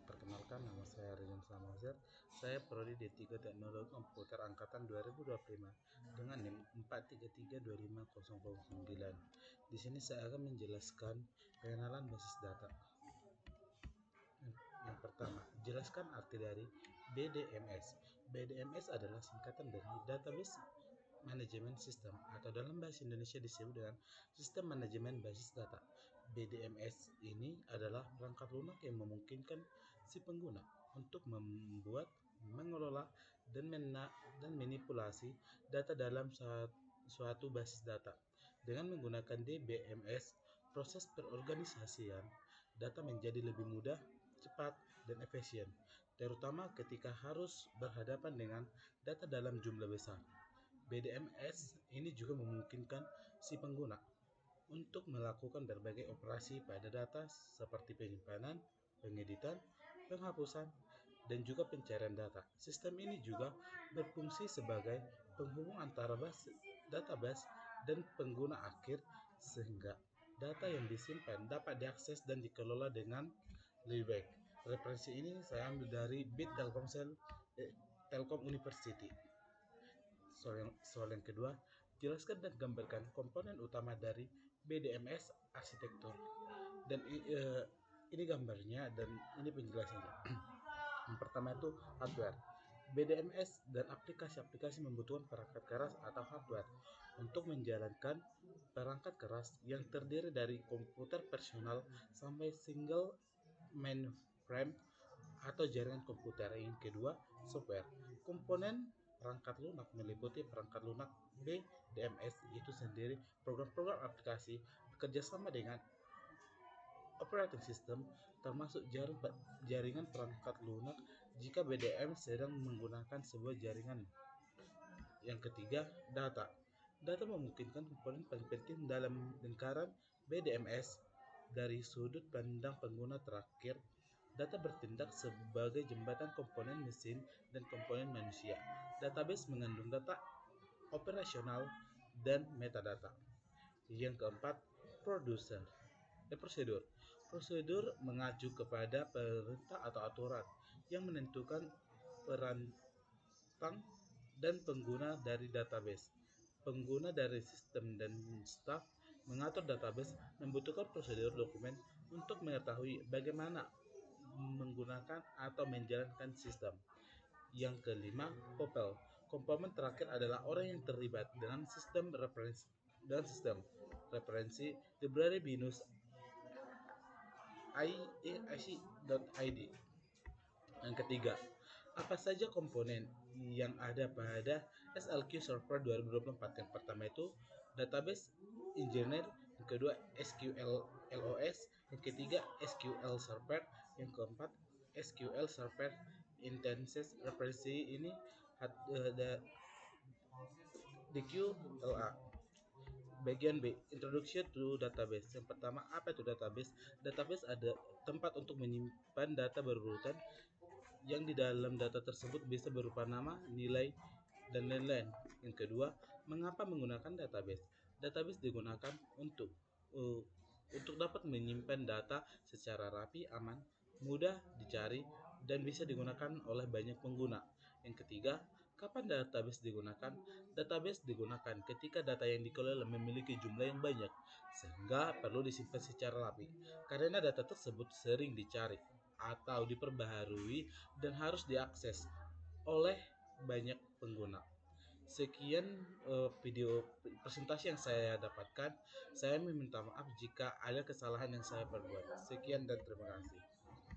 Perkenalkan, nama saya Ridwan Samazir. Saya prodi D3 Teknologi Komputer Angkatan 2025 dengan NIM 4332509. Di sini saya akan menjelaskan pengenalan basis data. Yang pertama, jelaskan arti dari BDMS. BDMS adalah singkatan dari Database Management System, atau dalam bahasa Indonesia disebut dengan Sistem Manajemen Basis Data. BDMS ini adalah perangkat lunak yang memungkinkan si pengguna untuk membuat, mengelola, dan manipulasi data dalam suatu basis data. Dengan menggunakan DBMS, proses perorganisasian data menjadi lebih mudah, cepat, dan efisien, terutama ketika harus berhadapan dengan data dalam jumlah besar. BDMS ini juga memungkinkan si pengguna untuk melakukan berbagai operasi pada data seperti penyimpanan, pengeditan, penghapusan, dan juga pencarian data. Sistem ini juga berfungsi sebagai penghubung antara database dan pengguna akhir, sehingga data yang disimpan dapat diakses dan dikelola dengan lebih baik. Referensi ini saya ambil dari BIT Telkom University. Soal yang kedua, jelaskan dan gambarkan komponen utama dari BDMS arsitektur. Dan ini gambarnya dan ini penjelasannya. Yang pertama itu hardware. BDMS dan aplikasi-aplikasi membutuhkan perangkat keras atau hardware untuk menjalankan perangkat keras yang terdiri dari komputer personal sampai single mainframe atau jaringan komputer. Yang kedua, software. Komponen perangkat lunak meliputi perangkat lunak BDMS itu sendiri, program-program aplikasi, bekerjasama dengan operating system, termasuk jaringan perangkat lunak jika BDM sedang menggunakan sebuah jaringan. Yang ketiga, data. Data memungkinkan komponen paling penting dalam lingkaran BDMS. Dari sudut pandang pengguna terakhir, data bertindak sebagai jembatan komponen mesin dan komponen manusia. Database mengandung data operasional dan metadata. Yang keempat, prosedur. Prosedur mengacu kepada perintah atau aturan yang menentukan perantang dan pengguna dari database. Pengguna dari sistem dan staf mengatur database membutuhkan prosedur dokumen untuk mengetahui bagaimana menggunakan atau menjalankan sistem. Yang kelima, POPL. Komponen terakhir adalah orang yang terlibat dengan sistem referensi library binus IAC.id. Yang ketiga, apa saja komponen yang ada pada SLQ Server 2024? Yang pertama itu Database Engineer, yang kedua SQL LOS, yang ketiga SQL Server, yang keempat SQL Server Instances. Referensi ini DQLA. Bagian B, Introduction to Database. Yang pertama, apa itu database? Database ada tempat untuk menyimpan data berurutan yang di dalam data tersebut bisa berupa nama, nilai, dan lain-lain. Yang kedua, mengapa menggunakan database? Database digunakan untuk dapat menyimpan data secara rapi, aman, mudah dicari, dan bisa digunakan oleh banyak pengguna. Yang ketiga, kapan database digunakan? Database digunakan ketika data yang dikelola memiliki jumlah yang banyak, sehingga perlu disimpan secara rapi. Karena data tersebut sering dicari atau diperbaharui dan harus diakses oleh banyak pengguna. Sekian video presentasi yang saya dapatkan. Saya meminta maaf jika ada kesalahan yang saya perbuat. Sekian dan terima kasih.